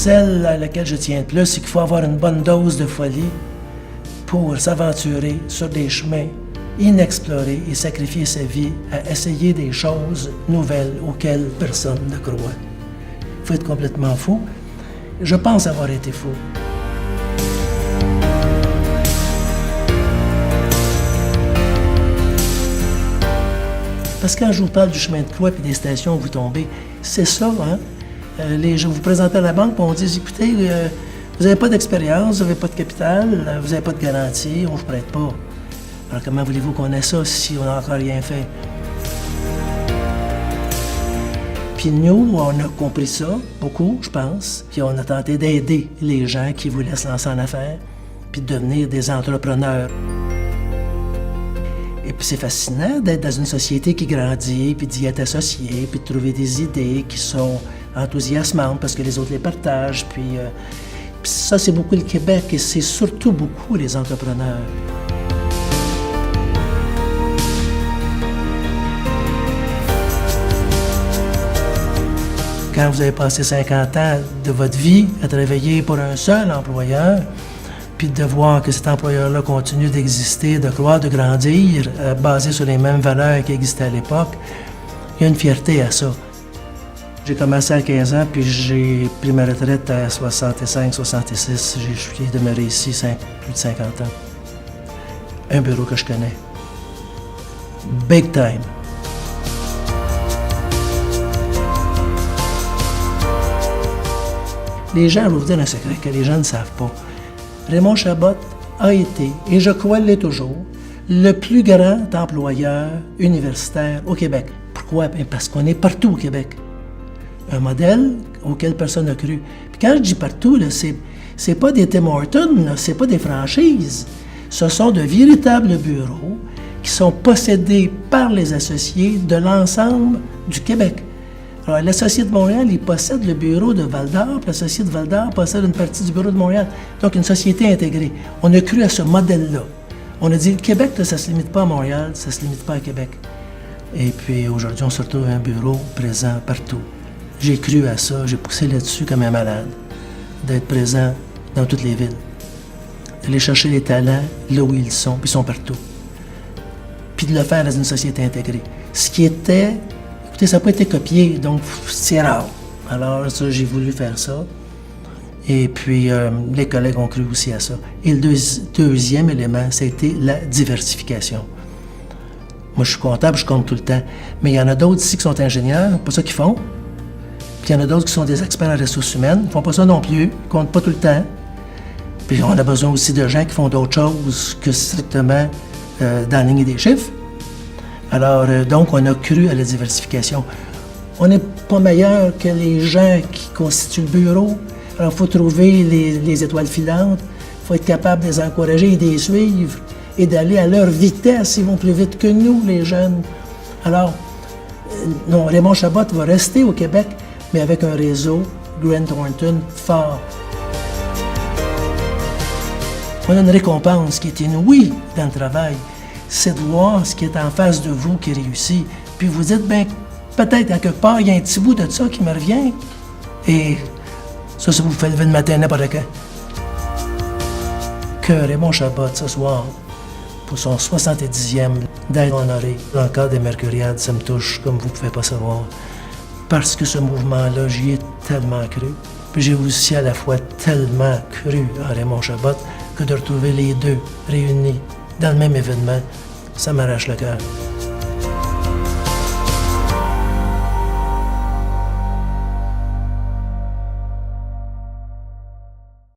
Celle à laquelle je tiens le plus, c'est qu'il faut avoir une bonne dose de folie pour s'aventurer sur des chemins inexplorés et sacrifier sa vie à essayer des choses nouvelles auxquelles personne ne croit. Il faut être complètement fou. Je pense avoir été fou. Parce que quand je vous parle du chemin de croix et des stations où vous tombez, c'est ça, hein? Je vous présente à la banque et on dit, écoutez, vous n'avez pas d'expérience, vous n'avez pas de capital, vous n'avez pas de garantie, on ne vous prête pas. Alors comment voulez-vous qu'on ait ça si on n'a encore rien fait? Puis nous, on a compris ça, beaucoup, je pense, puis on a tenté d'aider les gens qui voulaient se lancer en affaires, puis de devenir des entrepreneurs. Et puis c'est fascinant d'être dans une société qui grandit, puis d'y être associé, puis de trouver des idées qui sont enthousiasmantes parce que les autres les partagent. Puis ça, c'est beaucoup le Québec et c'est surtout beaucoup les entrepreneurs. Quand vous avez passé 50 ans de votre vie à travailler pour un seul employeur, puis de voir que cet employeur-là continue d'exister, de croître, de grandir, basé sur les mêmes valeurs qui existaient à l'époque, il y a une fierté à ça. J'ai commencé à 15 ans, puis j'ai pris ma retraite à 65, 66. Je suis demeuré ici plus de 50 ans. Un bureau que je connais. Big time. Les gens, je vais vous dire un secret que les gens ne savent pas. Raymond Chabot a été, et je crois l'est toujours, le plus grand employeur universitaire au Québec. Pourquoi? Parce qu'on est partout au Québec. Un modèle auquel personne n'a cru. Puis quand je dis partout, là, c'est pas des Tim Hortons, là, c'est pas des franchises. Ce sont de véritables bureaux qui sont possédés par les associés de l'ensemble du Québec. Alors, l'associé de Montréal, il possède le bureau de Val-d'Or, puis l'associé de Val-d'Or possède une partie du bureau de Montréal. Donc, une société intégrée. On a cru à ce modèle-là. On a dit, le Québec, là, ça ne se limite pas à Montréal, ça ne se limite pas à Québec. Et puis, aujourd'hui, on se retrouve un bureau présent partout. J'ai cru à ça, j'ai poussé là-dessus comme un malade, d'être présent dans toutes les villes, d'aller chercher les talents là où ils sont, puis ils sont partout, puis de le faire dans une société intégrée. Ce qui était, écoutez, ça n'a pas été copié, donc c'est rare. Alors ça, j'ai voulu faire ça, et puis les collègues ont cru aussi à ça. Et le deuxième élément, ça a été la diversification. Moi, je suis comptable, je compte tout le temps, mais il y en a d'autres ici qui sont ingénieurs, pas ça qu'ils font. Puis il y en a d'autres qui sont des experts en ressources humaines, ils ne font pas ça non plus, ils ne comptent pas tout le temps. Puis on a besoin aussi de gens qui font d'autres choses que strictement d'enligner des chiffres. Alors, donc, on a cru à la diversification. On n'est pas meilleur que les gens qui constituent le bureau. Alors, il faut trouver les étoiles filantes, il faut être capable de les encourager et de les suivre et d'aller à leur vitesse. Ils vont plus vite que nous, les jeunes. Alors, non, Raymond Chabot va rester au Québec, mais avec un réseau Grant Thornton fort. On a une récompense qui est inouïe dans le travail, c'est de voir ce qui est en face de vous qui réussit. Puis vous dites, bien, peut-être à quelque part, il y a un petit bout de ça qui me revient. Et ça vous fait lever le matin n'importe quand. Que Raymond Chabot, ce soir, pour son 70e, d'être honoré dans le cadre des Mercuriades, ça me touche comme vous ne pouvez pas savoir. Parce que ce mouvement-là, j'y ai tellement cru. Puis j'ai aussi à la fois tellement cru à Raymond Chabot que de retrouver les deux réunis dans le même événement, ça m'arrache le cœur.